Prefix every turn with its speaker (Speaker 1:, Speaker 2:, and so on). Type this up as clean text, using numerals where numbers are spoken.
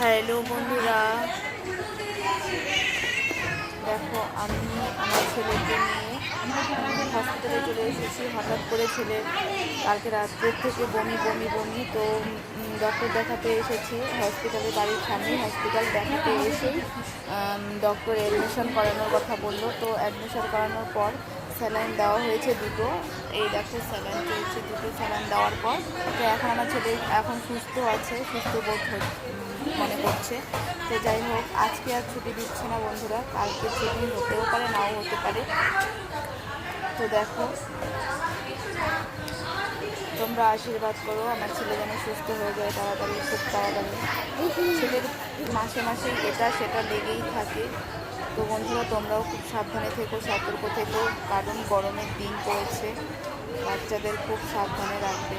Speaker 1: Hello বন্ধুরা, দেখো আমি আমার ছেলেকে নিয়ে হসপিটালে চলে এসেছি। হঠাৎ করে ছেলের কালকে রাত্রের থেকে বমি বমি বমি, তো ডক্টর দেখাতে এসেছি হসপিটালে, বাড়ির সামনে হসপিটাল। দেখাতে এসেই ডক্টর অ্যাডমিশন করানোর কথা বললো। তো অ্যাডমিশন করানোর পর স্যালাইন দেওয়া হয়েছে দুটো। এই দেখো স্যালাইন চলছে, দুটো স্যালাইন দেওয়ার পর তো এখন আমার ছেলে এখন সুস্থ আছে, সুস্থ বোধ মনে করছে। তো যাই হোক, আজকে আর ছুটি দিচ্ছে না বন্ধুরা, কালকে ছুটি হতেও পারে নাও হতে পারে। তো দেখো, তোমরা আশীর্বাদ করো আমার ছেলে যেন সুস্থ হয়ে যায় তাড়াতাড়ি, খুব তাড়াতাড়ি। ছেলের মাসে মাসে এটা সেটা লেগেই থাকে। তো বন্ধুরা, তোমরাও খুব সাবধানে থেকো, সতর্ক থেকো, কারণ গরমের দিন পড়েছে, বাচ্চাদের খুব সাবধানে রাখবে।